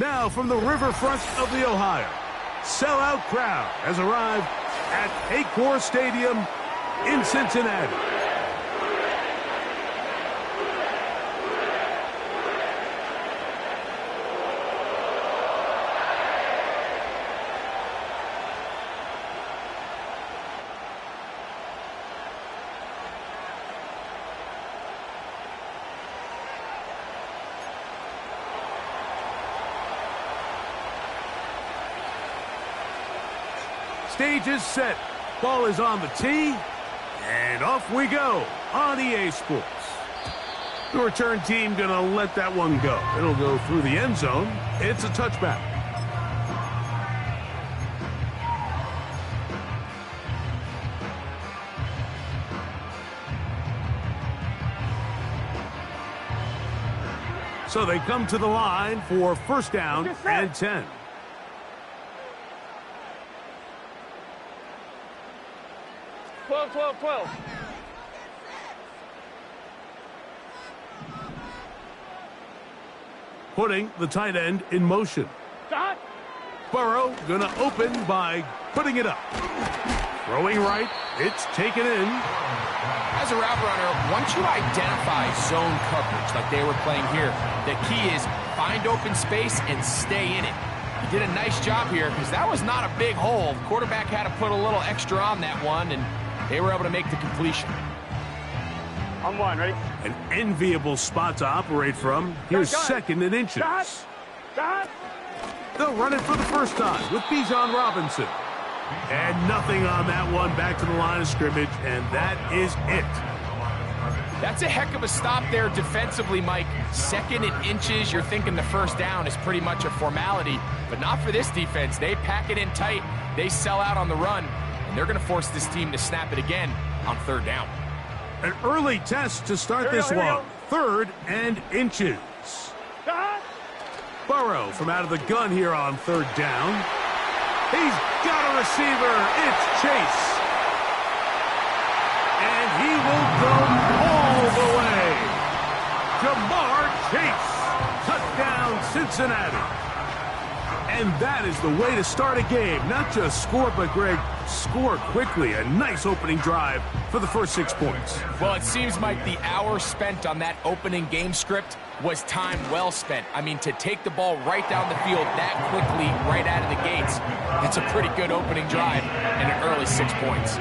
Now from the riverfront of the Ohio, sellout crowd has arrived at Paycor Stadium in Cincinnati. Stage is set. Ball is on the tee. And off we go on EA Sports. The return team going to let that one go. It'll go through the end zone. It's a touchback. So they come to the line for first down and 10. Putting the tight end in motion. Burrow gonna open by putting it up. Throwing right, it's taken in. As a route runner, once you identify zone coverage like they were playing here, the key is find open space and stay in it. He did a nice job here because that was not a big hole. The quarterback had to put a little extra on that one, and they were able to make the completion. On one, ready? An enviable spot to operate from. Here's second and inches. They'll run it for the first time with Bijan Robinson. And nothing on that one. Back to the line of scrimmage, and that is it. That's a heck of a stop there defensively, Mike. Second and inches, you're thinking the first down is pretty much a formality, but not for this defense. They pack it in tight, they sell out on the run, and they're going to force this team to snap it again on third down. An early test to start this one. Third and inches. Burrow from out of the gun here on third down. He's got a receiver. It's Chase. And he will go all the way. Jamar Chase. Touchdown, Cincinnati. And that is the way to start a game. Not just score, but, Greg, score quickly. A nice opening drive for the first 6 points. Well, it seems like the hour spent on that opening game script was time well spent. I mean, to take the ball right down the field that quickly, right out of the gates, that's a pretty good opening drive and an early 6 points.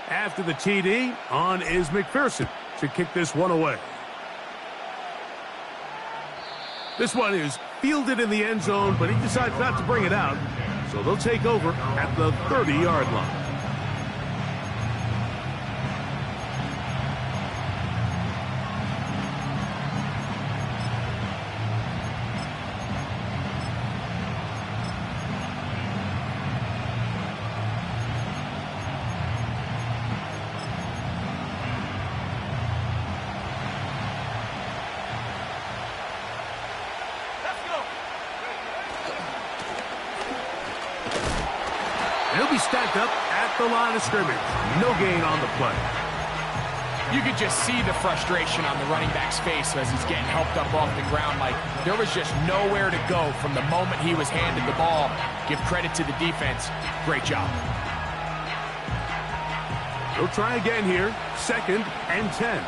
After the TD, on is McPherson to kick this one away. This one is fielded in the end zone, but he decides not to bring it out, so they'll take over at the 30-yard line. He'll be stacked up at the line of scrimmage. No gain on the play. You could just see the frustration on the running back's face as he's getting helped up off the ground. Like, there was just nowhere to go from the moment he was handed the ball. Give credit to the defense. Great job. He'll try again here. Second and 10.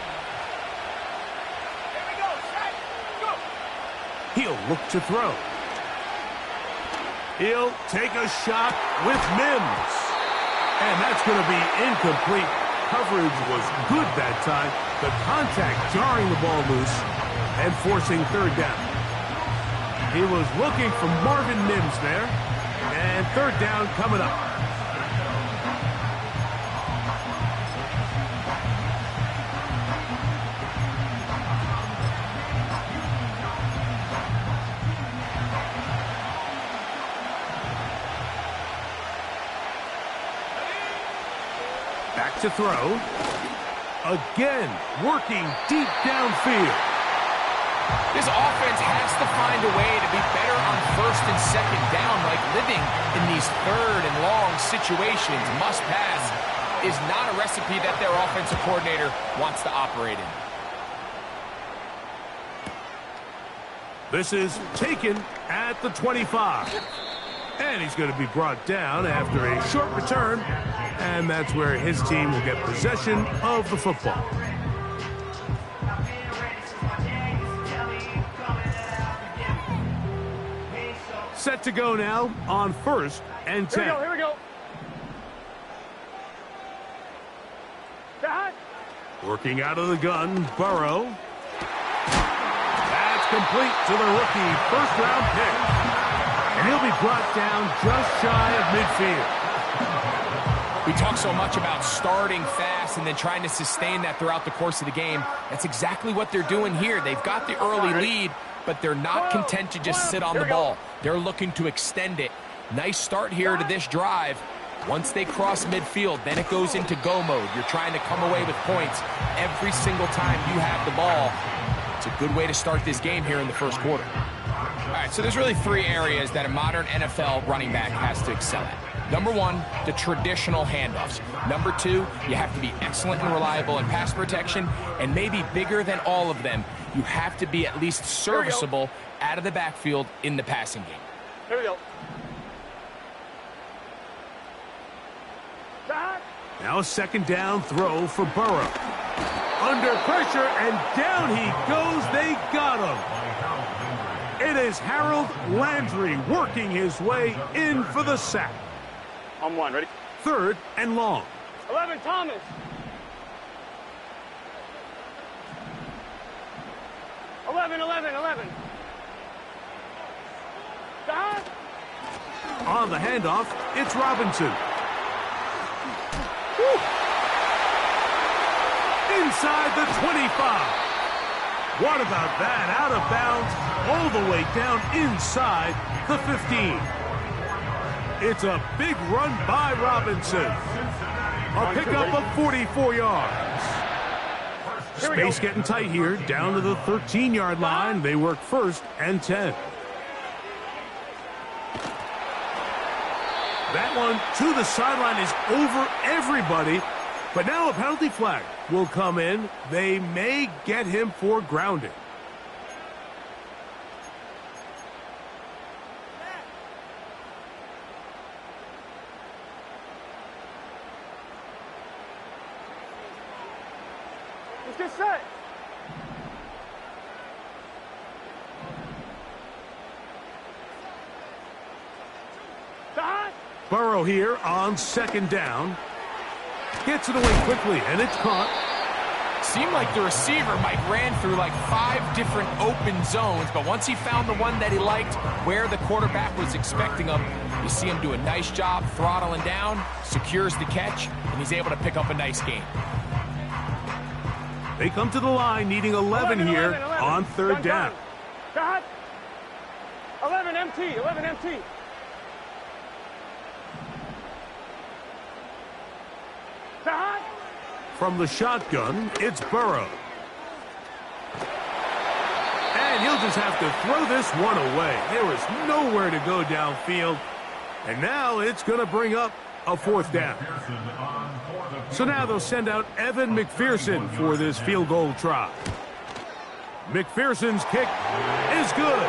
Here we go. Set. Go. He'll look to throw. He'll take a shot with Mims. And that's going to be incomplete. Coverage was good that time. The contact jarring the ball loose and forcing third down. He was looking for Marvin Mims there. And third down coming up. Back to throw. Again, working deep downfield. This offense has to find a way to be better on first and second down. Like, living in these third and long situations, must pass, is not a recipe that their offensive coordinator wants to operate in. This is taken at the 25. And he's going to be brought down after a short return. And that's where his team will get possession of the football. Set to go now on 1st and 10. Here we go. That. Working out of the gun, Burrow. That's complete to the rookie first-round pick. And he'll be brought down just shy of midfield. We talk so much about starting fast and then trying to sustain that throughout the course of the game. That's exactly what they're doing here. They've got the early lead, but they're not content to just sit on the ball. They're looking to extend it. Nice start here to this drive. Once they cross midfield, then it goes into go mode. You're trying to come away with points every single time you have the ball. It's a good way to start this game here in the first quarter. All right, so there's really 3 areas that a modern NFL running back has to excel at. Number 1, the traditional handoffs. Number 2, you have to be excellent and reliable in pass protection, and maybe bigger than all of them, you have to be at least serviceable out of the backfield in the passing game. Here we go. Now a second down throw for Burrow. Under pressure, and down he goes. They got him. It is Harold Landry working his way in for the sack. On 1, ready? 3rd and long. 11, Thomas. Eleven. That. On the handoff, it's Robinson. Woo. Inside the 25. What about that? Out of bounds, all the way down inside the 15. It's a big run by Robinson. A pickup of 44 yards. Space getting tight here, down to the 13-yard line. They work 1st and 10. That one to the sideline is over everybody. But now a penalty flag will come in. They may get him for grounding. Let's get set. That. Burrow here on 2nd down. Gets it away quickly, and it's caught. Seemed like the receiver, Mike, ran through like 5 different open zones, but once he found the one that he liked, where the quarterback was expecting him, you see him do a nice job throttling down, secures the catch, and he's able to pick up a nice gain. They come to the line needing 11 here on 3rd down. Got 11 MT. From the shotgun, it's Burrow. And he'll just have to throw this one away. There was nowhere to go downfield. And now it's going to bring up a 4th down. So now they'll send out Evan McPherson for this field goal try. McPherson's kick is good.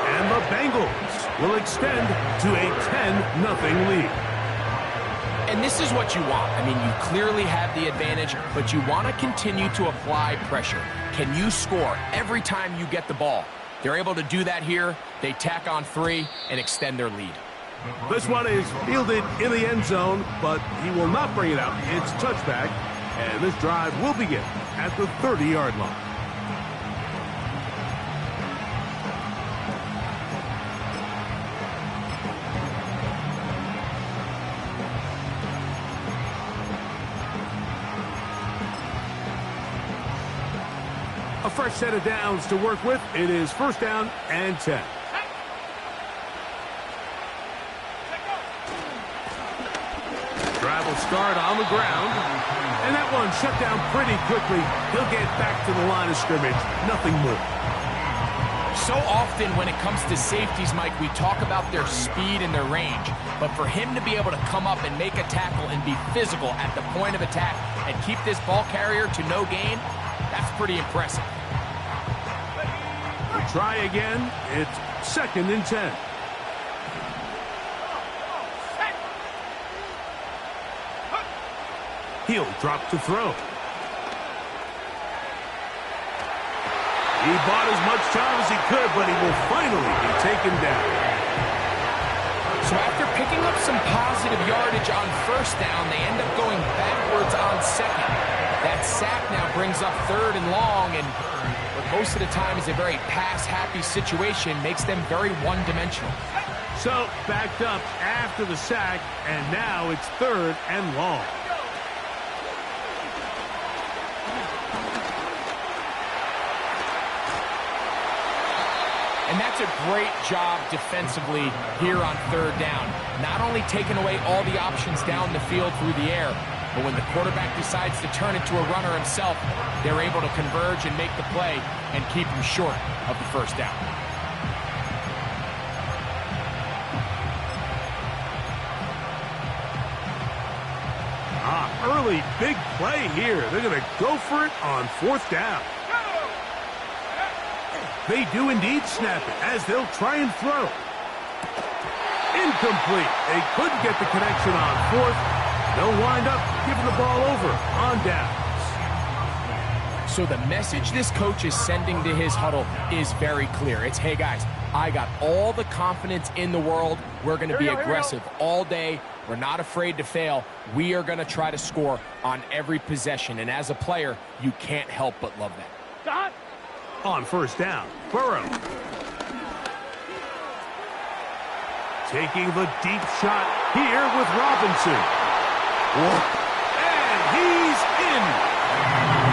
And the Bengals will extend to a 10-0 lead. And this is what you want. I mean, you clearly have the advantage, but you want to continue to apply pressure. Can you score every time you get the ball? They're able to do that here. They tack on 3 and extend their lead. This one is fielded in the end zone, but he will not bring it out. It's touchback, and this drive will begin at the 30-yard line. A fresh set of downs to work with. It is 1st down and 10. Drive will start on the ground. And that one shut down pretty quickly. He'll get back to the line of scrimmage. Nothing more. So often when it comes to safeties, Mike, we talk about their speed and their range. But for him to be able to come up and make a tackle and be physical at the point of attack and keep this ball carrier to no gain, that's pretty impressive. We'll try again. It's 2nd and 10. He'll drop to throw. He bought as much time as he could, but he will finally be taken down. So after picking up some positive yardage on 1st down, they end up going backwards on 2nd. That sack now brings up 3rd and long, and what most of the time is a very pass-happy situation, makes them very one-dimensional. So backed up after the sack, and now it's 3rd and long. And that's a great job defensively here on 3rd down. Not only taking away all the options down the field through the air, but when the quarterback decides to turn into a runner himself, they're able to converge and make the play and keep him short of the 1st down. Early big play here. They're going to go for it on 4th down. They do indeed snap it as they'll try and throw. Incomplete. They couldn't get the connection on 4th. They'll wind up giving the ball over on downs. So the message this coach is sending to his huddle is very clear. It's, hey guys, I got all the confidence in the world. We're going to be aggressive all day. We're not afraid to fail. We are going to try to score on every possession. And as a player, you can't help but love that. Dot. On 1st down, Burrow. Taking the deep shot here with Robinson. And he's in.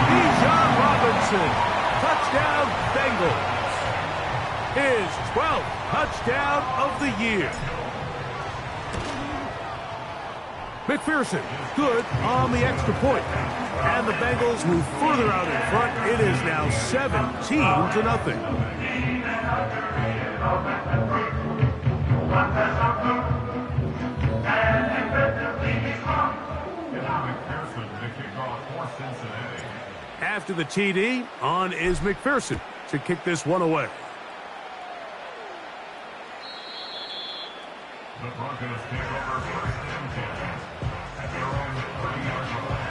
Bijan Robinson. Touchdown, Bengals. His 12th touchdown of the year. McPherson, good on the extra point. And the Bengals move further out in front. It is now 17-0. After the TD, on is McPherson to kick this one away. The Broncos take over 1st and 10 at their own 30-yard line.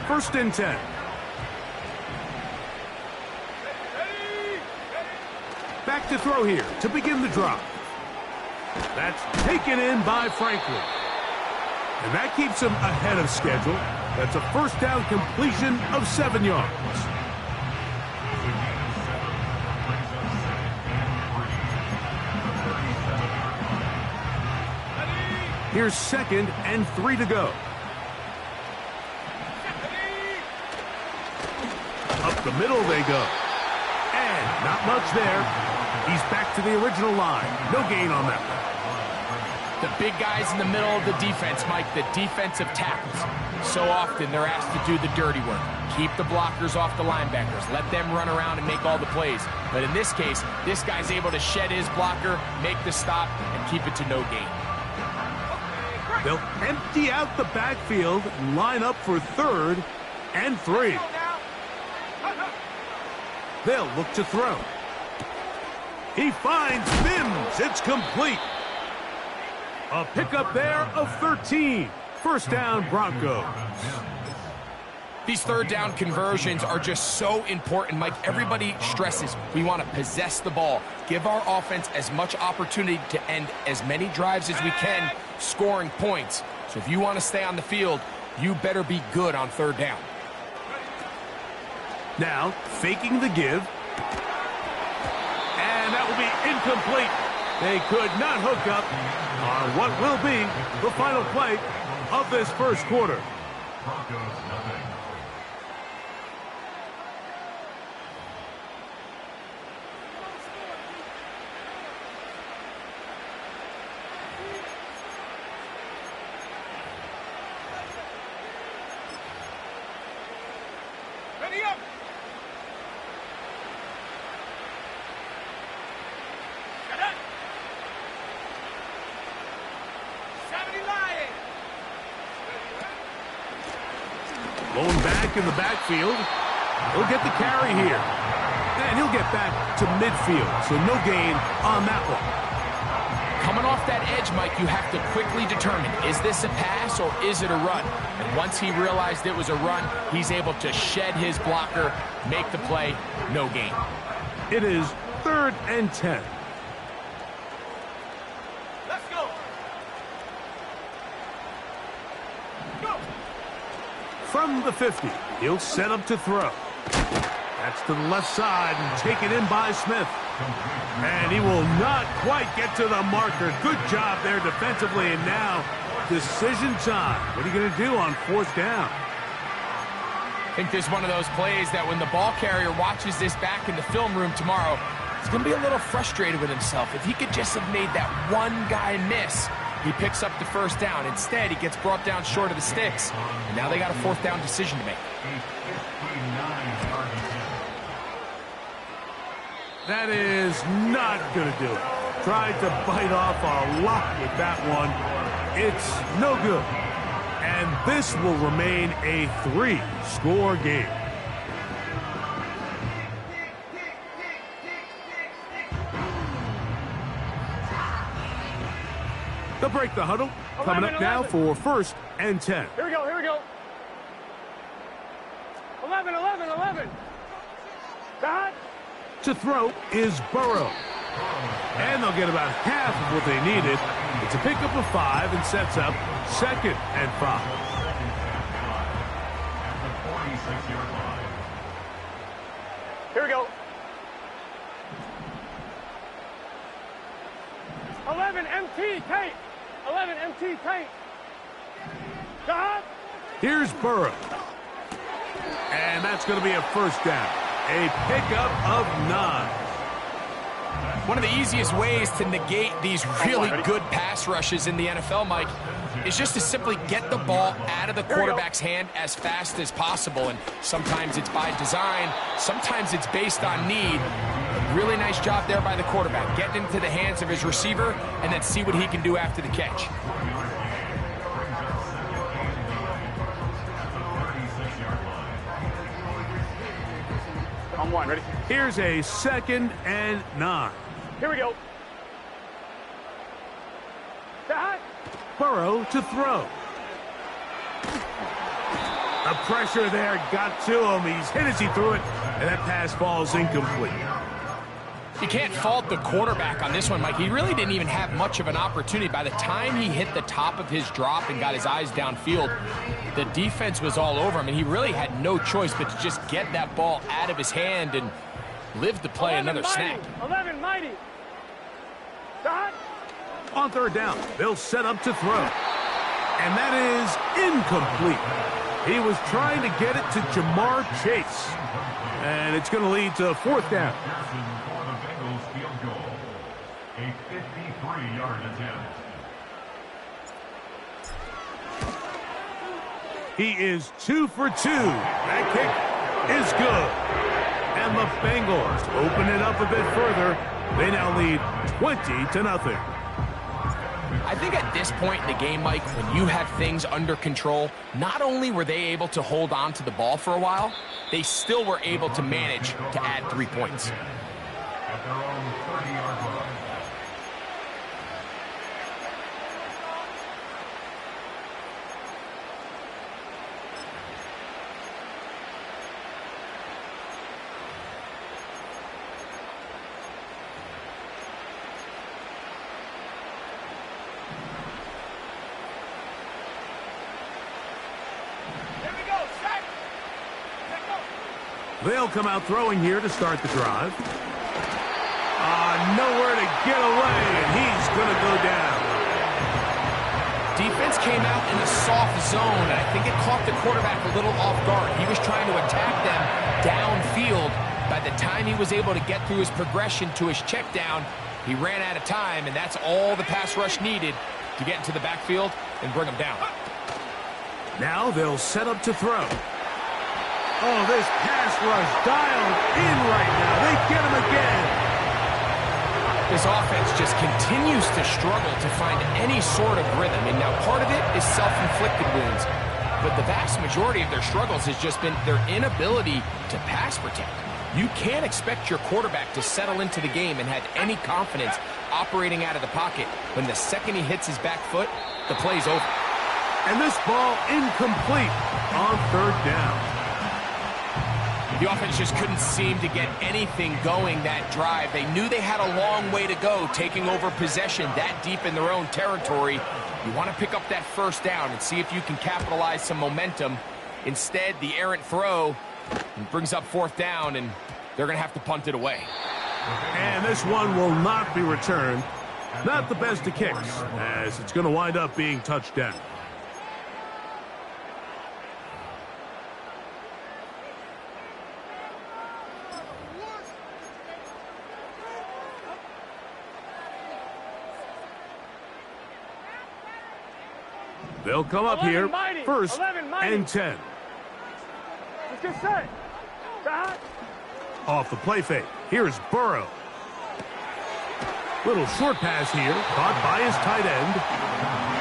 First and 10. Back to throw here to begin the drive. That's taken in by Franklin. And that keeps him ahead of schedule. That's a 1st down completion of 7 yards. Here's 2nd and 3 to go. Up the middle they go. And not much there. He's back to the original line. No gain on that one. The big guys in the middle of the defense, Mike, the defensive tackles. So often they're asked to do the dirty work. Keep the blockers off the linebackers. Let them run around and make all the plays. But in this case, this guy's able to shed his blocker, make the stop, and keep it to no gain. They'll empty out the backfield and line up for 3rd and 3. They'll look to throw. He finds Mims. It's complete. A pickup there of 13. 1st down, Broncos. These 3rd down conversions are just so important, Mike. Everybody stresses we want to possess the ball, give our offense as much opportunity to end as many drives as we can, scoring points. So if you want to stay on the field, you better be good on 3rd down. Now, faking the give. And that will be incomplete. They could not hook up on what will be the final play of this 1st quarter. Going back in the backfield. He'll get the carry here. And he'll get back to midfield, so no gain on that one. Coming off that edge, Mike, you have to quickly determine, is this a pass or is it a run? And once he realized it was a run, he's able to shed his blocker, make the play, no gain. It is 3rd and 10. Let's go. Go. From the 50, he'll set up to throw. That's to the left side and taken in by Smith. And he will not quite get to the marker. Good job there defensively. And now, decision time. What are you going to do on 4th down? I think this is one of those plays that when the ball carrier watches this back in the film room tomorrow, he's going to be a little frustrated with himself. If he could just have made that one guy miss, he picks up the 1st down. Instead, he gets brought down short of the sticks. And now they got a 4th down decision to make. That is not going to do it. Tried to bite off a lot with that one. It's no good. And this will remain a 3-score game. They'll break the huddle. Coming up now for 1st and 10. Here we go, here we go. 11, 11, 11. Dot. To throw is Burrow. And they'll get about half of what they needed. It's a pickup of 5 and sets up 2nd and 5. Here we go. 11 MT tape. 11 MT tape. Dot. Here's Burrow. And that's going to be a 1st down. A pickup of 9. One of the easiest ways to negate these really good pass rushes in the NFL, Mike, is just to simply get the ball out of the quarterback's hand as fast as possible. And sometimes it's by design, sometimes it's based on need. A really nice job there by the quarterback, getting into the hands of his receiver and then see what he can do after the catch. On 1, ready? Here's a 2nd and 9. Here we go. Dot. Burrow to throw. The pressure there got to him. He's hit as he threw it, and that pass falls incomplete. You can't fault the quarterback on this one, Mike. He really didn't even have much of an opportunity. By the time he hit the top of his drop and got his eyes downfield, the defense was all over him, and he really had no choice but to just get that ball out of his hand and live to play another snap. 11 mighty. Dot. On 3rd down, they'll set up to throw. And that is incomplete. He was trying to get it to Jamar Chase. And it's going to lead to 4th down. A 53-yard attempt. He is 2 for 2. That kick is good. And the Bengals open it up a bit further. They now lead 20-0. I think at this point in the game, Mike, when you have things under control, not only were they able to hold on to the ball for a while, they still were able to manage to add 3 points. At their own 30-yard line. They'll come out throwing here to start the drive. Nowhere to get away, and he's going to go down. Defense came out in a soft zone, and I think it caught the quarterback a little off guard. He was trying to attack them downfield. By the time he was able to get through his progression to his check down, he ran out of time, and that's all the pass rush needed to get into the backfield and bring him down. Now they'll set up to throw. Oh, this pass rush dialed in right now. They get him again. This offense just continues to struggle to find any sort of rhythm. And now part of it is self-inflicted wounds. But the vast majority of their struggles has just been their inability to pass protect. You can't expect your quarterback to settle into the game and have any confidence operating out of the pocket when the second he hits his back foot, the play's over. And this ball incomplete on third down. The offense just couldn't seem to get anything going that drive. They knew they had a long way to go, taking over possession that deep in their own territory. You want to pick up that first down and see if you can capitalize some momentum. Instead, the errant throw brings up fourth down, and they're going to have to punt it away. And this one will not be returned. Not the best of kicks, as it's going to wind up being touchdown. They'll come up here, first and 10. Let's get set. Stop. Off the play fake, here's Burrow. Little short pass here, caught by his tight end.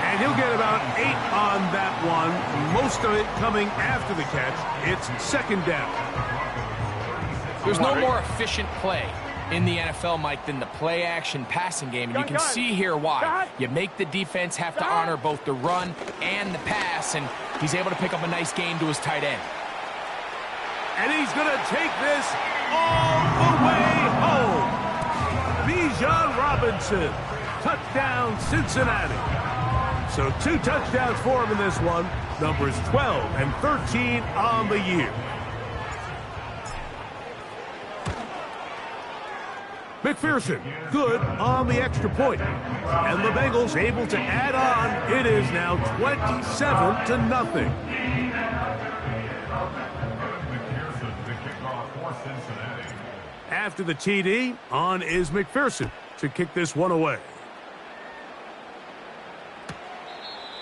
And he'll get about 8 on that one, most of it coming after the catch. It's second down. There's no more efficient play in the NFL, Mike, than the play-action passing game. And you can see here why. You make the defense have to honor both the run and the pass, and he's able to pick up a nice gain to his tight end. And he's going to take this all the way home. Bijan Robinson, touchdown Cincinnati. So 2 touchdowns for him in this one. Numbers 12 and 13 on the year. McPherson, good on the extra point. And the Bengals able to add on. It is now 27-0. After the TD, on is McPherson to kick this one away.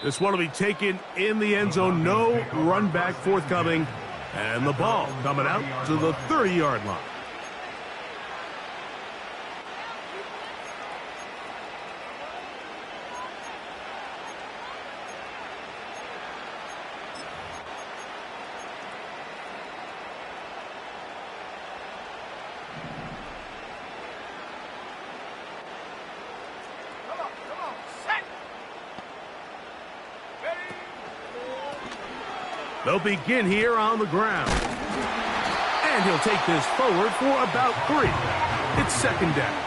This one will be taken in the end zone. No run back forthcoming. And the ball coming out to the 30-yard line. They'll begin here on the ground. And he'll take this forward for about 3. It's second down.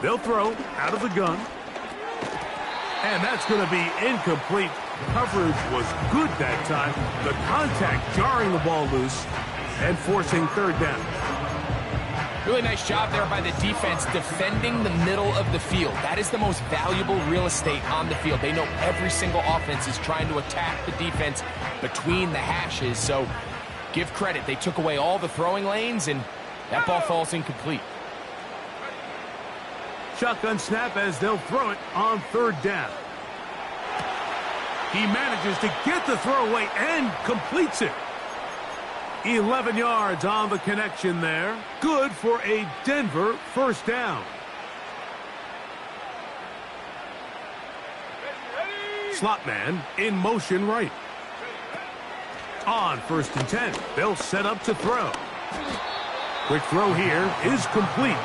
They'll throw out of the gun. And that's going to be incomplete. Coverage was good that time. The contact jarring the ball loose and forcing third down. Really nice job there by the defense defending the middle of the field. That is the most valuable real estate on the field. They know every single offense is trying to attack the defense between the hashes. So give credit. They took away all the throwing lanes, and that ball falls incomplete. Shotgun snap as they'll throw it on third down. He manages to get the throw away and completes it. 11 yards on the connection there. Good for a Denver first down. Slot man in motion right. On first and 10. They'll set up to throw. Quick throw here is complete.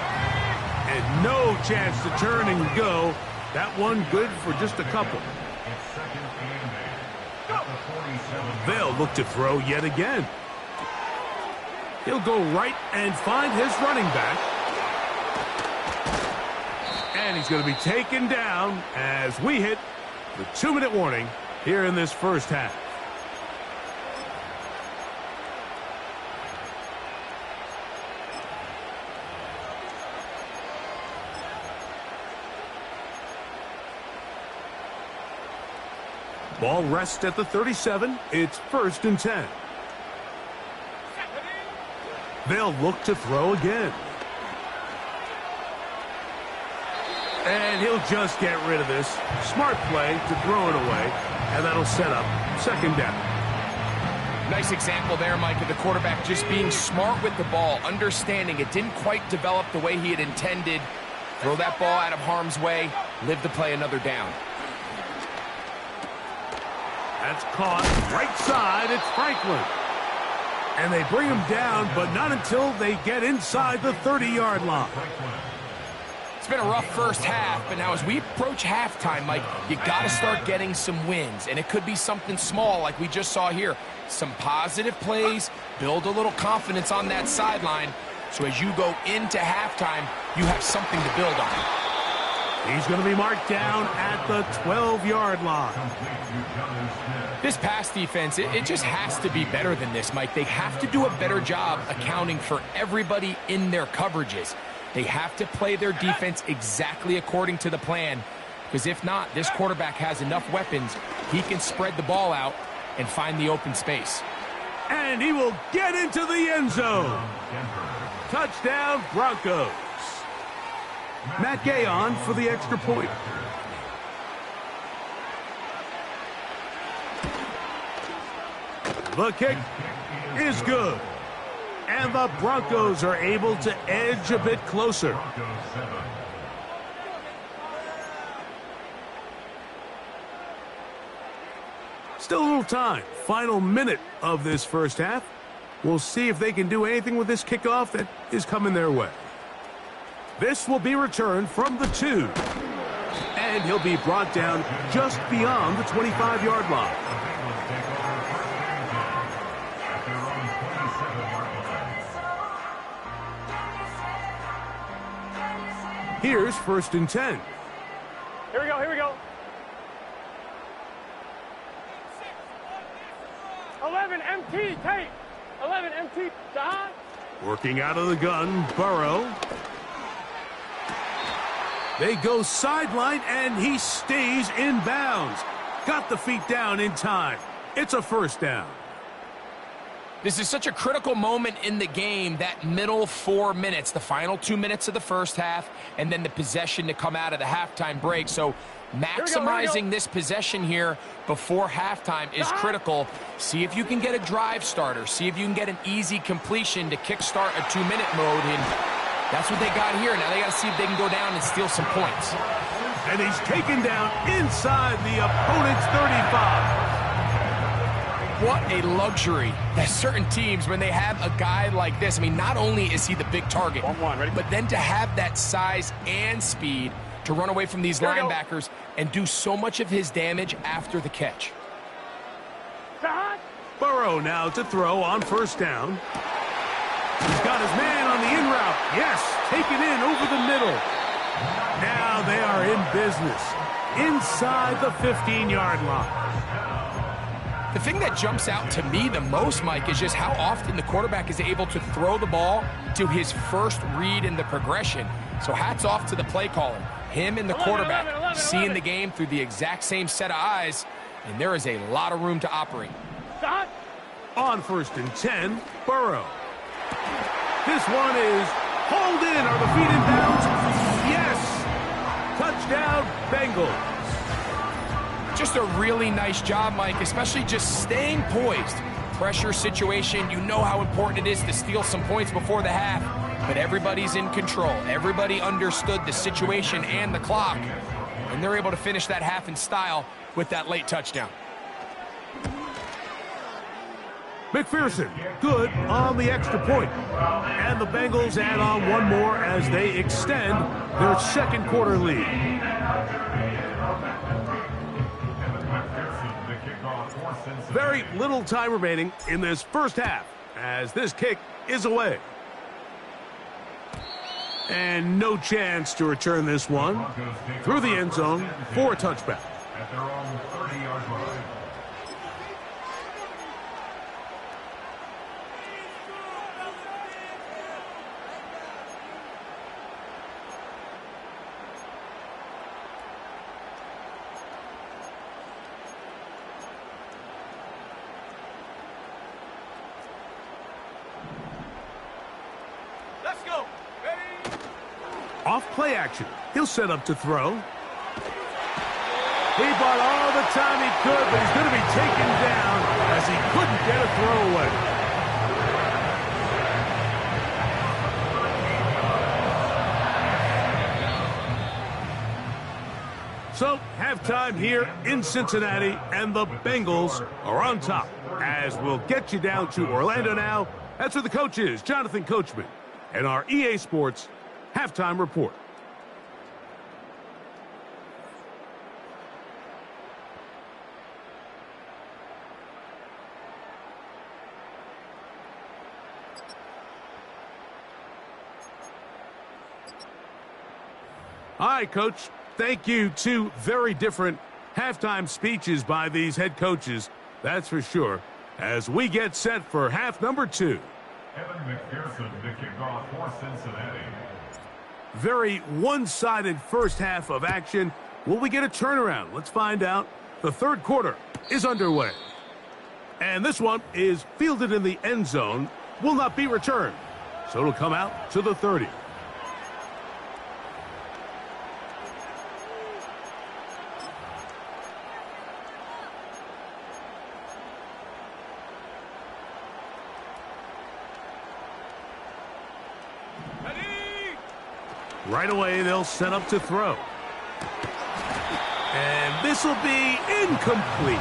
And no chance to turn and go. That one good for just a couple. They'll look to throw yet again. He'll go right and find his running back. And he's going to be taken down as we hit the 2-minute warning here in this first half. Ball rests at the 37. It's first and 10. They'll look to throw again. And he'll just get rid of this. Smart play to throw it away, and that'll set up second down. Nice example there, Mike, of the quarterback just being smart with the ball, understanding it didn't quite develop the way he had intended. Throw that ball out of harm's way, live to play another down. That's caught right side. It's Franklin. And they bring him down, but not until they get inside the 30-yard line. It's been a rough first half, but now as we approach halftime, Mike, you got to start getting some wins. And it could be something small like we just saw here. Some positive plays, build a little confidence on that sideline. So as you go into halftime, you have something to build on. He's going to be marked down at the 12-yard line. This pass defense, it just has to be better than this, Mike. They have to do a better job accounting for everybody in their coverages. They have to play their defense exactly according to the plan, because if not, this quarterback has enough weapons. He can spread the ball out and find the open space. And he will get into the end zone. Touchdown, Broncos. Matt Gay on for the extra point. The kick is good. And the Broncos are able to edge a bit closer. Still a little time. Final minute of this first half. We'll see if they can do anything with this kickoff that is coming their way. This will be returned from the 2. And he'll be brought down just beyond the 25-yard line. Here's 1st and 10. Here we go, here we go. 11 MT, tape. 11 MT, Don. Working out of the gun, Burrow. They go sideline, and he stays in bounds. Got the feet down in time. It's a first down. This is such a critical moment in the game, that middle 4 minutes, the final 2 minutes of the first half, and then the possession to come out of the halftime break. So maximizing this possession here before halftime is critical. See if you can get a drive starter. See if you can get an easy completion to kickstart a 2-minute mode. And that's what they got here. Now they got to see if they can go down and steal some points. And he's taken down inside the opponent's 35. What a luxury that certain teams, when they have a guy like this, I mean, not only is he the big target, but then to have that size and speed to run away from these linebackers and do so much of his damage after the catch. Burrow now to throw on first down. He's got his man on the in route. Yes, taken in over the middle. Now they are in business inside the 15-yard line. The thing that jumps out to me the most, Mike, is just how often the quarterback is able to throw the ball to his first read in the progression. So hats off to the play caller. Him and the quarterback seeing the game through the exact same set of eyes, and there is a lot of room to operate. On 1st and 10, Burrow. This one is hauled in. Are the feet in bounds? Yes! Touchdown, Bengals. Just a really nice job, Mike, especially just staying poised. Pressure situation, you know how important it is to steal some points before the half, but everybody's in control. Everybody understood the situation and the clock, and they're able to finish that half in style with that late touchdown. McPherson, good on the extra point. And the Bengals add on one more as they extend their second quarter lead. Very little time remaining in this first half as this kick is away. And no chance to return this one through the end zone for a touchback. At their own 30-yard line. Let's go. Ready? Off play action. He'll set up to throw. He bought all the time he could, but he's going to be taken down as he couldn't get a throw away. So, halftime here in Cincinnati, and the Bengals are on top. As we'll get you down to Orlando now, that's where the coach is, Jonathan Coachman, and our EA Sports halftime report. All right, Coach. Thank you. Two very different halftime speeches by these head coaches, that's for sure, as we get set for half number 2. Evan McPherson to kick off for Cincinnati. Very one-sided first half of action. Will we get a turnaround? Let's find out. The third quarter is underway. And this one is fielded in the end zone, will not be returned. So it'll come out to the 30. Right away, they'll set up to throw. And this will be incomplete.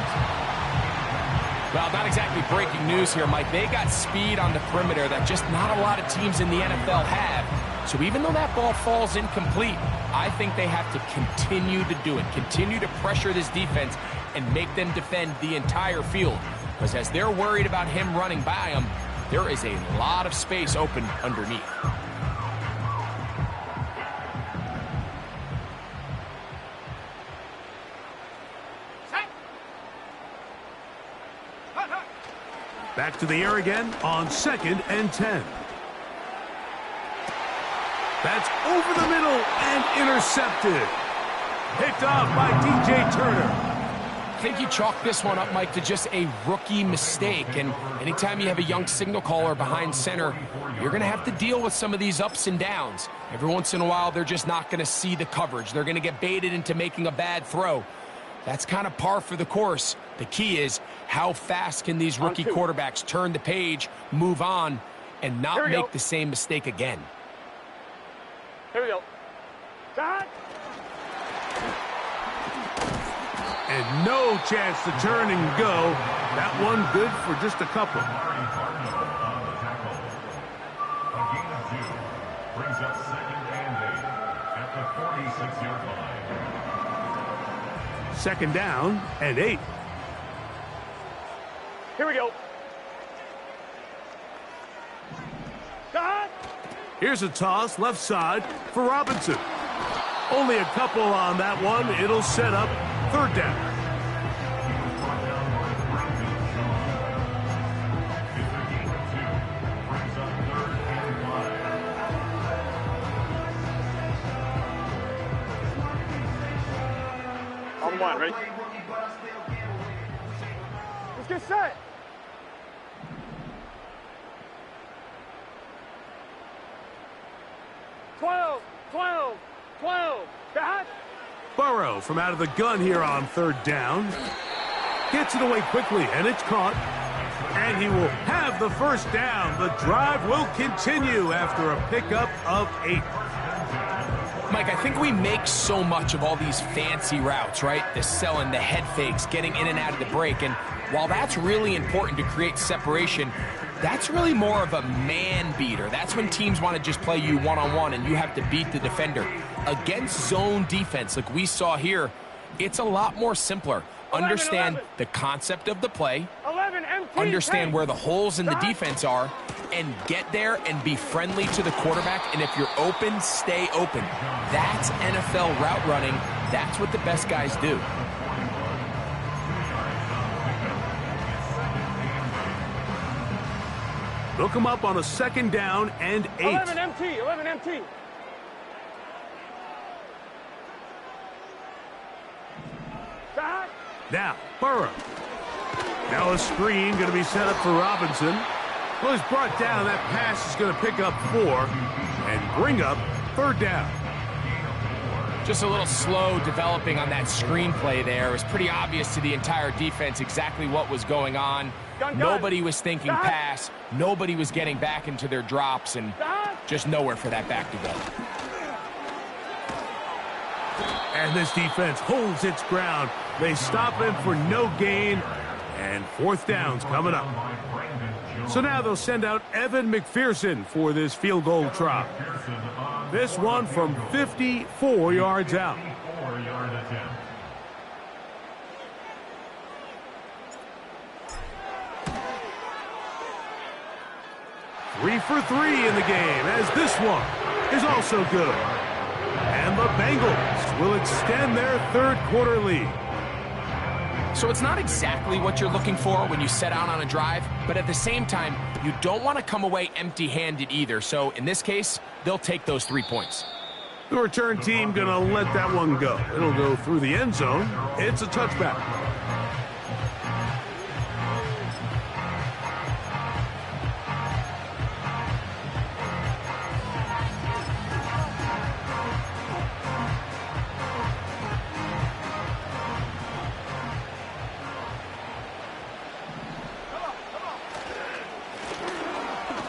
Well, not exactly breaking news here, Mike. They got speed on the perimeter that just not a lot of teams in the NFL have. So even though that ball falls incomplete, I think they have to continue to do it. Continue to pressure this defense and make them defend the entire field. Because as they're worried about him running by them, there is a lot of space open underneath. Back to the air again on 2nd and 10. That's over the middle and intercepted. Picked off by DJ Turner. I think you chalk this one up, Mike, to just a rookie mistake. And anytime you have a young signal caller behind center, you're going to have to deal with some of these ups and downs. Every once in a while, they're just not going to see the coverage. They're going to get baited into making a bad throw. That's kind of par for the course. The key is how fast can these rookie quarterbacks turn the page, move on, and not make the same mistake again. Here we go. Shot. And no chance to turn and go. That one good for just a couple. A gain of 2 brings up 2nd and 8 at the 46-yard line. 2nd down and 8. Here we go. Shot. Here's a toss left side for Robinson. Only a couple on that one. It'll set up 3rd down. He was brought down by the Broncos. It's a gain of 2 brings up 3rd and 5. On 1, ready? Let's get set. Shot. Burrow from out of the gun here on 3rd down. Gets it away quickly, and it's caught. And he will have the 1st down. The drive will continue after a pickup of 8. Mike, I think we make so much of all these fancy routes, right? The selling, the head fakes, getting in and out of the break. And while that's really important to create separation, that's really more of a man beater. That's when teams want to just play you one-on-one and you have to beat the defender. Against zone defense, like we saw here, it's a lot more simpler. Understand the concept of the play, understand where the holes in the defense are, and get there and be friendly to the quarterback. And if you're open, stay open. That's NFL route running. That's what the best guys do. They'll come up on a 2nd down and 8. 11 MT. Shot. Now, Burrow. Now a screen going to be set up for Robinson. Well, he's brought down. That pass is going to pick up 4 and bring up 3rd down. Just a little slow developing on that screenplay there. It was pretty obvious to the entire defense exactly what was going on. Nobody was thinking pass. Nobody was getting back into their drops, and just nowhere for that back to go. And this defense holds its ground. They stop him for no gain, and 4th down's coming up. So now they'll send out Evan McPherson for this field goal try. This one from 54 yards out. 3 for 3 in the game, as this one is also good. And the Bengals will extend their 3rd quarter lead. So it's not exactly what you're looking for when you set out on a drive, but at the same time, you don't want to come away empty-handed either. So in this case, they'll take those 3 points. The return team going to let that one go. It'll go through the end zone. It's a touchback.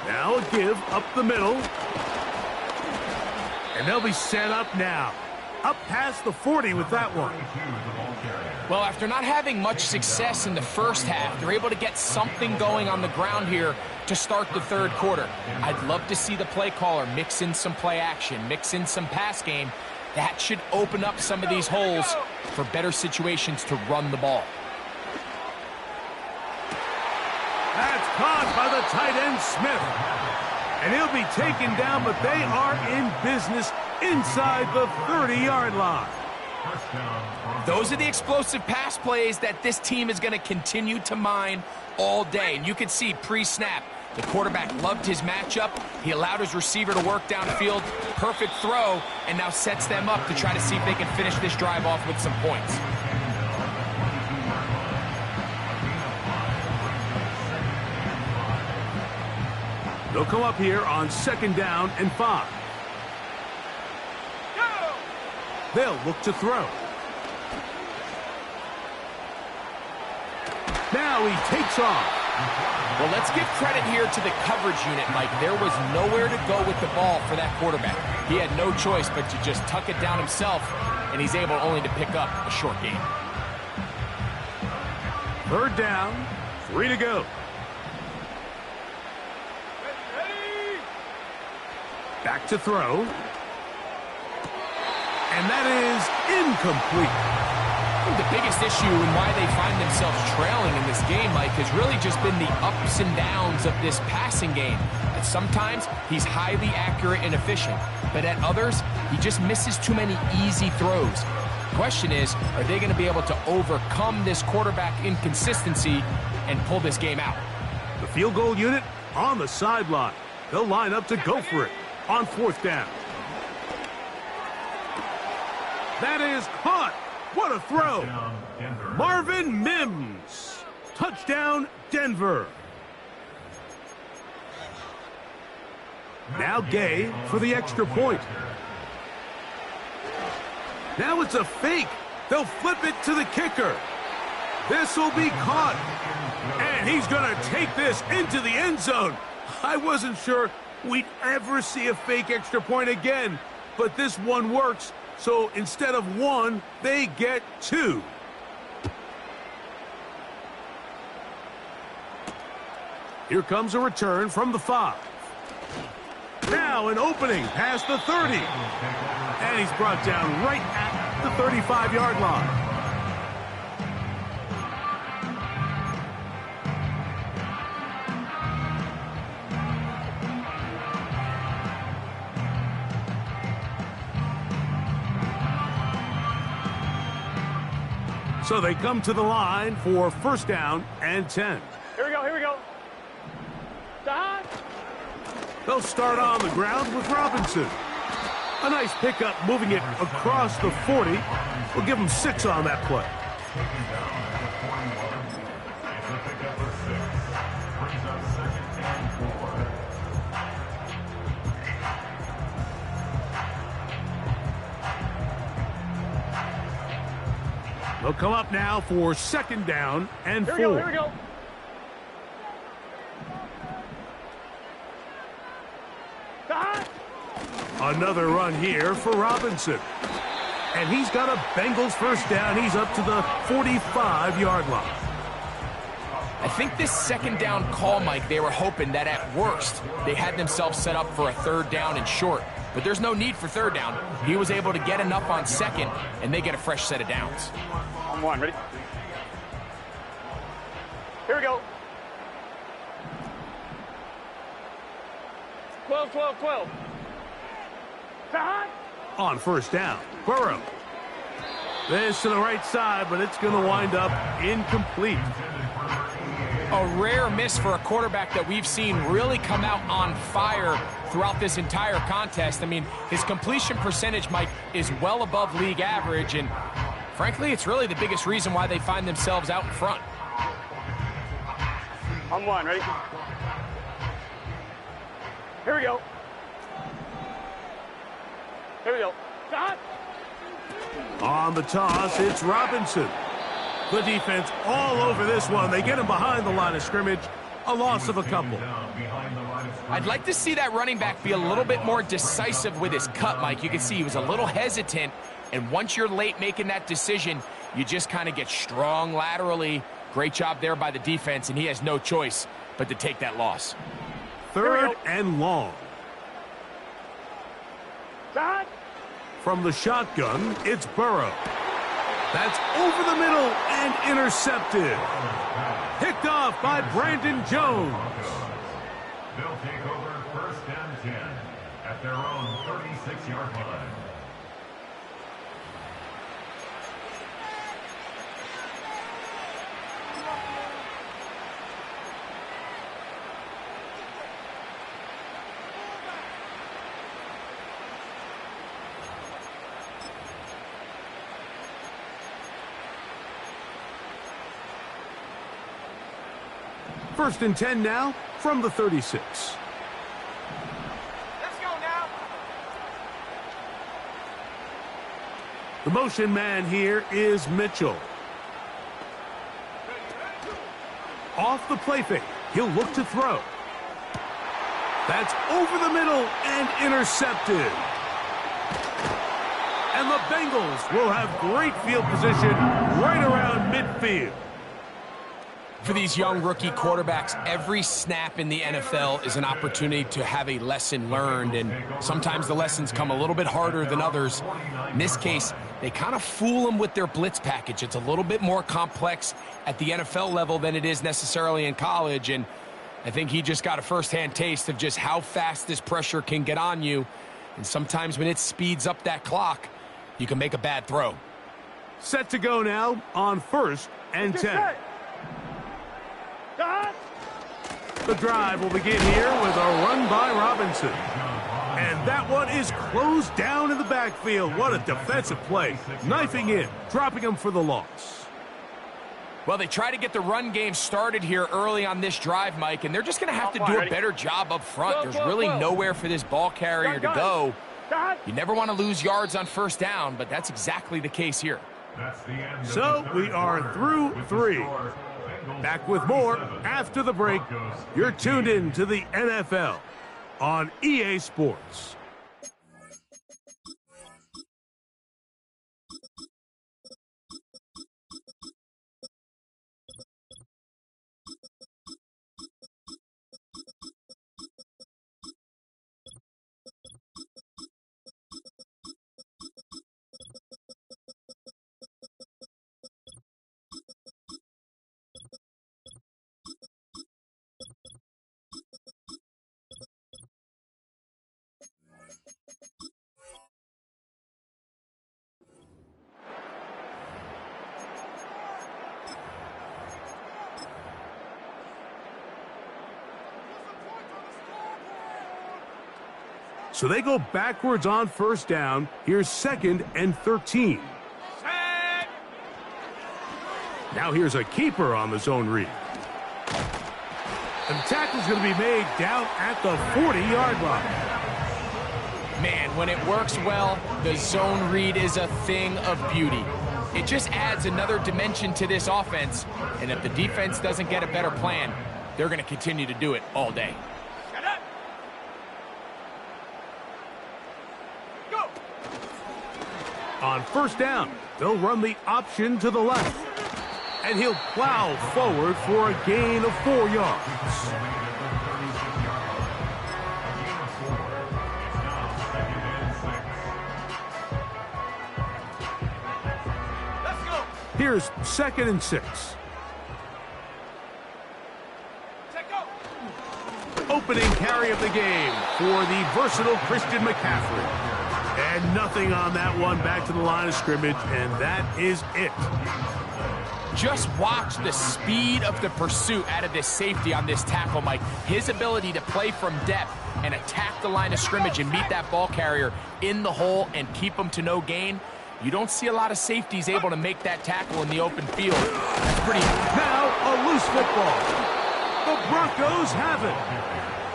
Now a give up the middle. And they'll be set up now. Up past the 40 with that one. Well, after not having much success in the first half, they're able to get something going on the ground here to start the 3rd quarter. I'd love to see the play caller mix in some play action, mix in some pass game. That should open up some of these holes for better situations to run the ball. That's caught by the tight end, Smith. And he'll be taken down, but they are in business inside the 30-yard line. Those are the explosive pass plays that this team is going to continue to mine all day. And you can see pre-snap, the quarterback loved his matchup. He allowed his receiver to work downfield. Perfect throw, and now sets them up to try to see if they can finish this drive off with some points. They'll come up here on 2nd down and 5. They'll look to throw. Now he takes off. Well, let's give credit here to the coverage unit, Mike. There was nowhere to go with the ball for that quarterback. He had no choice but to just tuck it down himself, and he's able only to pick up a short gain. 3rd down, 3 to go. Back to throw. And that is incomplete. The biggest issue and why they find themselves trailing in this game, Mike, has really just been the ups and downs of this passing game. And sometimes he's highly accurate and efficient, but at others, he just misses too many easy throws. The question is, are they going to be able to overcome this quarterback inconsistency and pull this game out? The field goal unit on the sideline. They'll line up to go for it on 4th down. That is caught. What a throw. Marvin Mims. Touchdown, Denver. Now Gay for the extra point. Now it's a fake. They'll flip it to the kicker. This will be caught. And he's going to take this into the end zone. I wasn't sure we'd ever see a fake extra point again, but this one works. So instead of 1, they get 2. Here comes a return from the 5. Now an opening past the 30. And he's brought down right at the 35-yard line. So they come to the line for 1st down and 10. Here we go, here we go. Dot. They'll start on the ground with Robinson. A nice pickup moving it across the 40. We'll give them 6 on that play. It's a pickup of 6. Brings up 2nd and 4. They'll come up now for 2nd down and 4. Here we go. Another run here for Robinson. And he's got a Bengals 1st down. He's up to the 45-yard line. I think this 2nd down call, Mike, they were hoping that at worst they had themselves set up for a 3rd down and short. But there's no need for 3rd down. He was able to get enough on 2nd, and they get a fresh set of downs. On 1, ready? Here we go. 12, 12, 12. On 1st down, Burrow. This to the right side, but it's going to wind up incomplete. A rare miss for a quarterback that we've seen really come out on fire throughout this entire contest. I mean, his completion percentage, Mike, is well above league average, and frankly, it's really the biggest reason why they find themselves out in front. On 1, ready? Here we go. Here we go. Stop. On the toss, it's Robinson. The defense all over this one. They get him behind the line of scrimmage. A loss of a couple. I'd like to see that running back be a little bit more decisive with his cut, Mike. You can see he was a little hesitant, and once you're late making that decision, you just kind of get strong laterally. Great job there by the defense, and he has no choice but to take that loss. 3rd and long. Stop. From the shotgun, it's Burrow. That's over the middle and intercepted. Picked off by Brandon Jones. They'll take over 1st and 10 at their own 36-yard line. First and 10 now from the 36. Let's go now. The motion man here is Mitchell. Off the play fake. He'll look to throw. That's over the middle and intercepted. And the Bengals will have great field position right around midfield. For these young rookie quarterbacks, every snap in the NFL is an opportunity to have a lesson learned, and sometimes the lessons come a little bit harder than others. In this case, they kind of fool them with their blitz package. It's a little bit more complex at the NFL level than it is necessarily in college, and I think he just got a first-hand taste of just how fast this pressure can get on you, and sometimes when it speeds up that clock, you can make a bad throw. Set to go now on 1st and 10. The drive will begin here with a run by Robinson. And that one is closed down in the backfield. What a defensive play. Knifing in, dropping him for the loss. Well, they try to get the run game started here early on this drive, Mike, and they're just going to have to do a better job up front. There's really nowhere for this ball carrier to go. You never want to lose yards on 1st down, but that's exactly the case here. So we are through 3. Back with more after the break. You're tuned in to the NFL on EA Sports. So they go backwards on 1st down. Here's 2nd and 13. Now here's a keeper on the zone read. And the tackle's going to be made down at the 40-yard line. Man, when it works well, the zone read is a thing of beauty. It just adds another dimension to this offense, and if the defense doesn't get a better plan, they're going to continue to do it all day. On first down, they'll run the option to the left. And he'll plow forward for a gain of 4 yards. Here's 2nd and 6. Opening carry of the game for the versatile Christian McCaffrey. And nothing on that one, back to the line of scrimmage, and that is it. Just watch the speed of the pursuit out of this safety on this tackle, Mike. His ability to play from depth and attack the line of scrimmage and meet that ball carrier in the hole and keep him to no gain. You don't see a lot of safeties able to make that tackle in the open field. That's pretty... Now a loose football. The Broncos have it.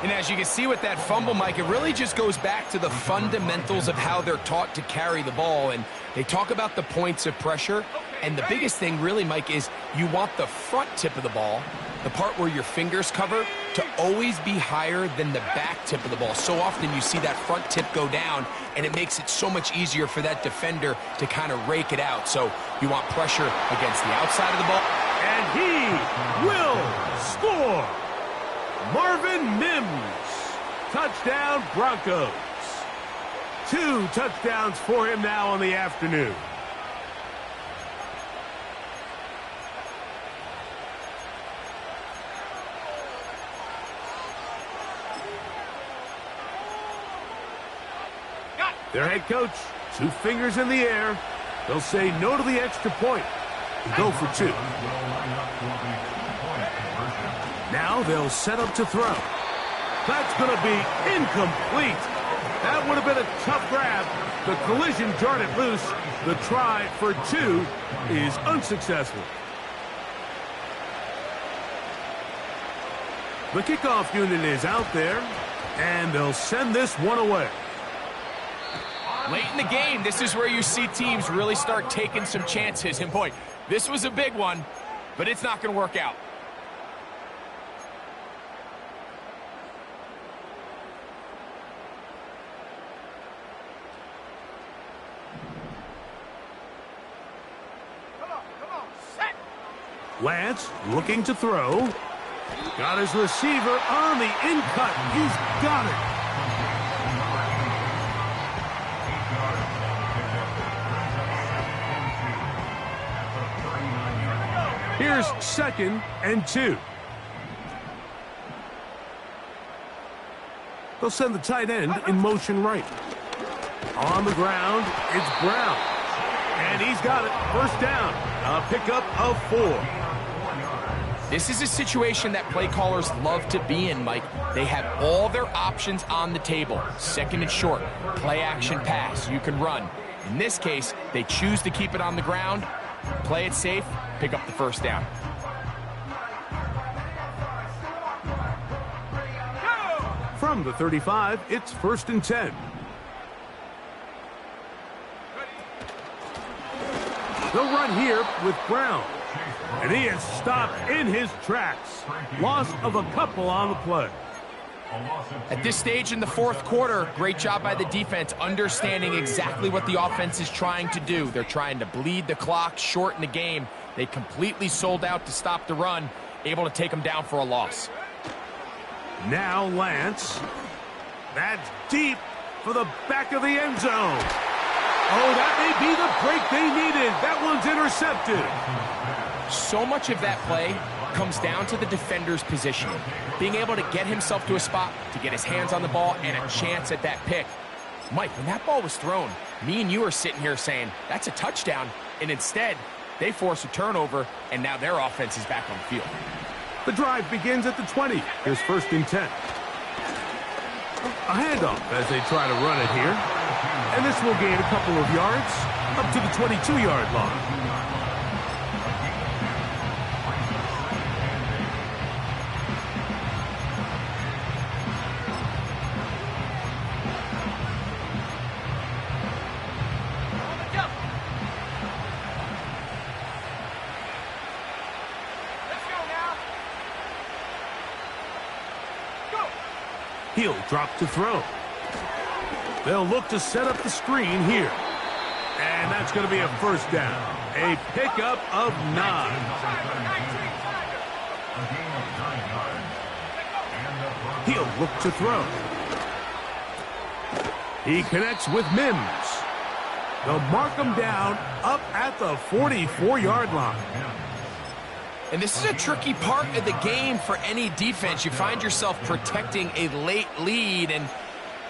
And as you can see with that fumble, Mike, it really just goes back to the fundamentals of how they're taught to carry the ball. And they talk about the points of pressure. And the biggest thing really, Mike, is you want the front tip of the ball, the part where your fingers cover, to always be higher than the back tip of the ball. So often you see that front tip go down, and it makes it so much easier for that defender to kind of rake it out. So you want pressure against the outside of the ball. And he will score. Marvin Mims. Touchdown, Broncos. 2 touchdowns for him now on the afternoon. Their head coach, 2 fingers in the air. They'll say no to the extra point and go for 2. Now they'll set up to throw. That's going to be incomplete. That would have been a tough grab. The collision jarred it loose. The try for 2 is unsuccessful. The kickoff unit is out there, and they'll send this one away. Late in the game, this is where you see teams really start taking some chances. And boy, this was a big one, but it's not going to work out. Lance looking to throw. Got his receiver on the in-cut. He's got it. Here's 2nd and 2. They'll send the tight end in motion right. On the ground, it's Brown. And he's got it. First down. A pickup of 4. This is a situation that play callers love to be in, Mike. They have all their options on the table. 2nd and short, play action pass, you can run. In this case, they choose to keep it on the ground, play it safe, pick up the first down. From the 35, it's 1st and 10. They'll run here with Brown. And he is stopped in his tracks. Loss of a couple on the play. At this stage in the 4th quarter, great job by the defense understanding exactly what the offense is trying to do. They're trying to bleed the clock, shorten the game. They completely sold out to stop the run, able to take them down for a loss. Now Lance. That's deep for the back of the end zone. Oh, that may be the break they needed. That one's intercepted. So much of that play comes down to the defender's position. Being able to get himself to a spot, to get his hands on the ball, and a chance at that pick. Mike, when that ball was thrown, me and you are sitting here saying, that's a touchdown. And instead, they force a turnover, and now their offense is back on the field. The drive begins at the 20. Here's 1st and 10. A handoff as they try to run it here. And this will gain a couple of yards up to the 22-yard line. He'll drop to throw. They'll look to set up the screen here. And that's going to be a first down. A pickup of 9. He'll look to throw. He connects with Mims. They'll mark him down up at the 44-yard line. And this is a tricky part of the game for any defense. You find yourself protecting a late lead, and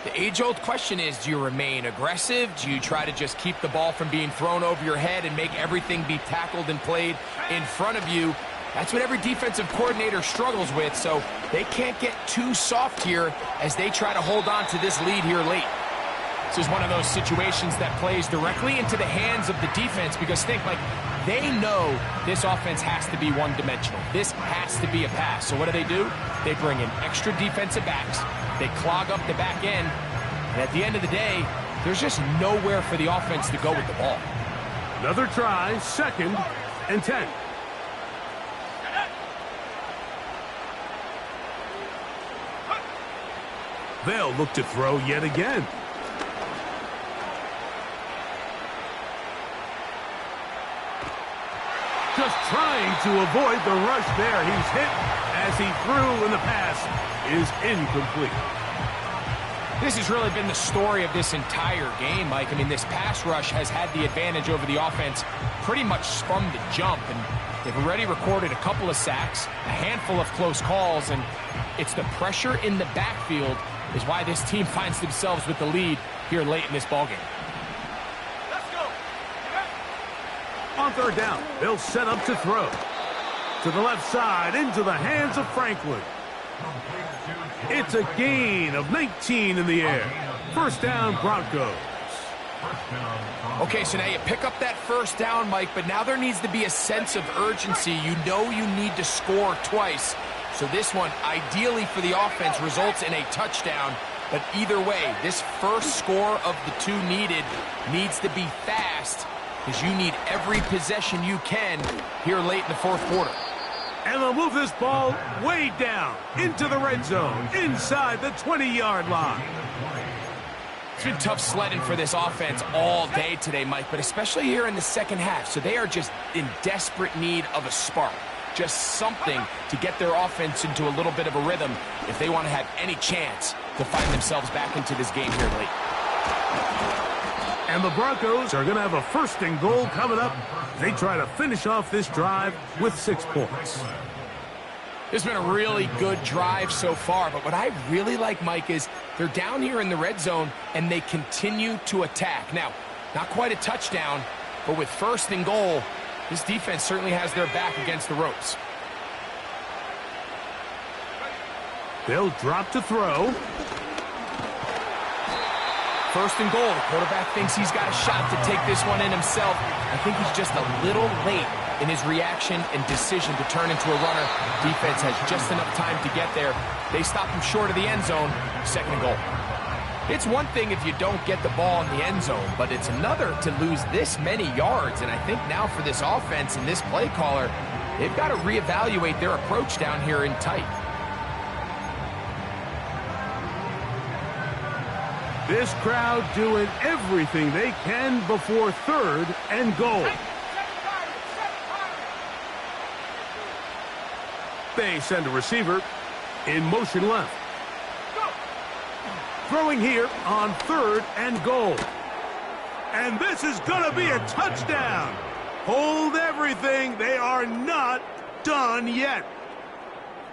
the age-old question is, do you remain aggressive? Do you try to just keep the ball from being thrown over your head and make everything be tackled and played in front of you? That's what every defensive coordinator struggles with, so they can't get too soft here as they try to hold on to this lead here late. This is one of those situations that plays directly into the hands of the defense, because think, like, they know this offense has to be one-dimensional. This has to be a pass. So what do? They bring in extra defensive backs. They clog up the back end. And at the end of the day, there's just nowhere for the offense to go with the ball. Another try, 2nd and 10. They'll look to throw yet again. Just trying to avoid the rush there. He's hit as he threw, and the pass is incomplete. This has really been the story of this entire game, Mike. I mean, this pass rush has had the advantage over the offense pretty much from the jump, and they've already recorded a couple of sacks, a handful of close calls, and it's the pressure in the backfield is why this team finds themselves with the lead here late in this ballgame. On 3rd down, they'll set up to throw. To the left side, into the hands of Franklin. It's a gain of 19 in the air. First down, Broncos. Okay, so now you pick up that first down, Mike, but now there needs to be a sense of urgency. You know you need to score twice. So this one, ideally for the offense, results in a touchdown. But either way, this first score of the 2 needed needs to be fast, because you need every possession you can here late in the 4th quarter. And they'll move this ball way down into the red zone, inside the 20-yard line. It's been tough sledding for this offense all day today, Mike, but especially here in the second half. So they are just in desperate need of a spark, just something to get their offense into a little bit of a rhythm if they want to have any chance to find themselves back into this game here late. And the Broncos are going to have a 1st and goal coming up. They try to finish off this drive with 6 points. It's been a really good drive so far, but what I really like, Mike, is they're down here in the red zone and they continue to attack. Now, not quite a touchdown, but with 1st and goal, this defense certainly has their back against the ropes. They'll drop to throw. 1st and goal. The quarterback thinks he's got a shot to take this one in himself. I think he's just a little late in his reaction and decision to turn into a runner. Defense has just enough time to get there. They stop him short of the end zone. 2nd and goal. It's one thing if you don't get the ball in the end zone, but it's another to lose this many yards. And I think now for this offense and this play caller, they've got to reevaluate their approach down here in tight. This crowd doing everything they can before 3rd and goal. They send a receiver in motion left. Throwing here on 3rd and goal. And this is going to be a touchdown. Hold everything. They are not done yet.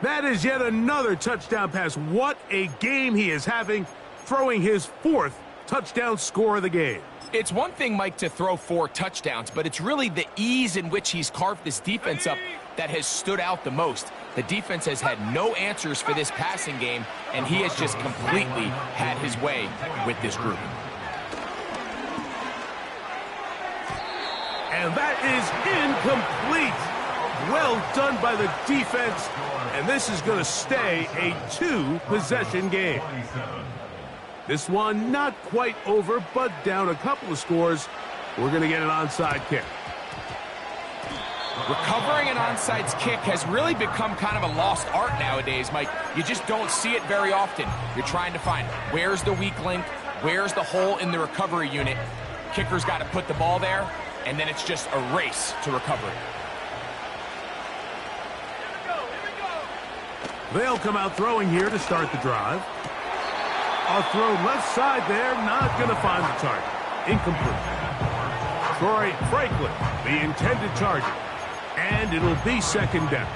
That is yet another touchdown pass. What a game he is having, throwing his 4th touchdown score of the game. It's one thing, Mike, to throw 4 touchdowns, but it's really the ease in which he's carved this defense up that has stood out the most. The defense has had no answers for this passing game, and he has just completely had his way with this group. And that is incomplete. Well done by the defense, and this is going to stay a 2-possession game. This one not quite over, but down a couple of scores. We're going to get an onside kick. Recovering an onside kick has really become kind of a lost art nowadays, Mike. You just don't see it very often. You're trying to find where's the weak link, where's the hole in the recovery unit. Kicker's got to put the ball there, and then it's just a race to recovery. They'll come out throwing here to start the drive. A throw left side there, not going to find the target. Incomplete. Troy Franklin, the intended target. And it'll be second down.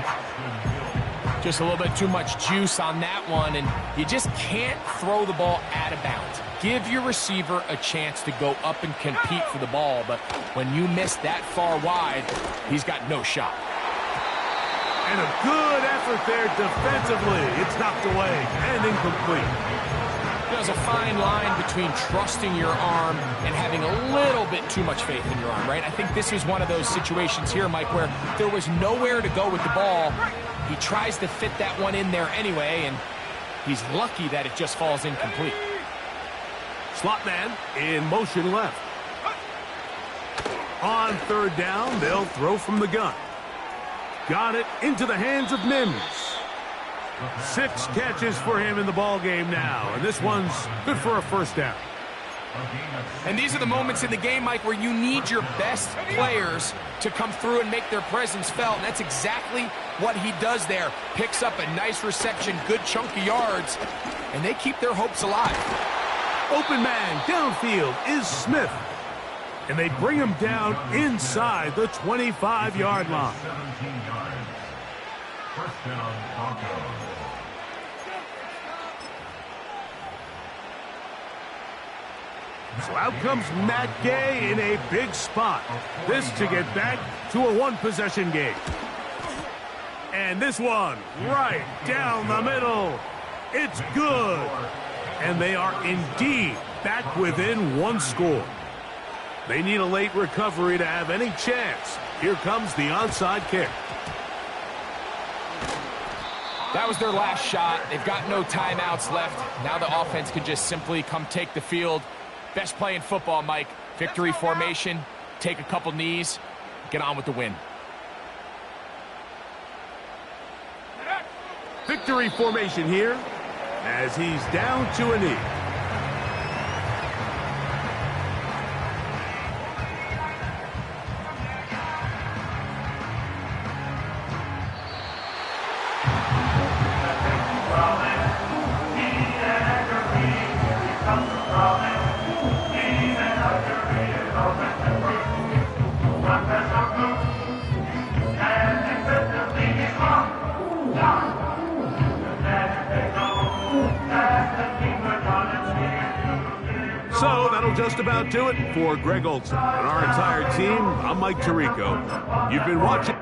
Just a little bit too much juice on that one, and you just can't throw the ball out of bounds. Give your receiver a chance to go up and compete for the ball, but when you miss that far wide, he's got no shot. And a good effort there defensively. It's knocked away and incomplete. There's a fine line between trusting your arm and having a little bit too much faith in your arm, right? I think this is one of those situations here, Mike, where there was nowhere to go with the ball. He tries to fit that one in there anyway, and he's lucky that it just falls incomplete. Slot man in motion left. On third down, they'll throw from the gun. Got it into the hands of Mims. 6 catches for him in the ball game now, and this one's good for a first down. And these are the moments in the game, Mike, where you need your best players to come through and make their presence felt, and that's exactly what he does there. Picks up a nice reception, good chunk of yards, and they keep their hopes alive. Open man downfield is Smith, and they bring him down inside the 25-yard line. 17 yards. First down, Broncos. So out comes Matt Gay in a big spot. This to get back to a one-possession game. And this one right down the middle. It's good. And they are indeed back within one score. They need a late recovery to have any chance. Here comes the onside kick. That was their last shot. They've got no timeouts left. Now the offense can just simply come take the field. Best play in football, Mike. Victory formation, take a couple knees, get on with the win. Victory formation here as he's down to a knee. So that'll just about do it for Greg Olson and our entire team. I'm Mike Tirico. You've been watching.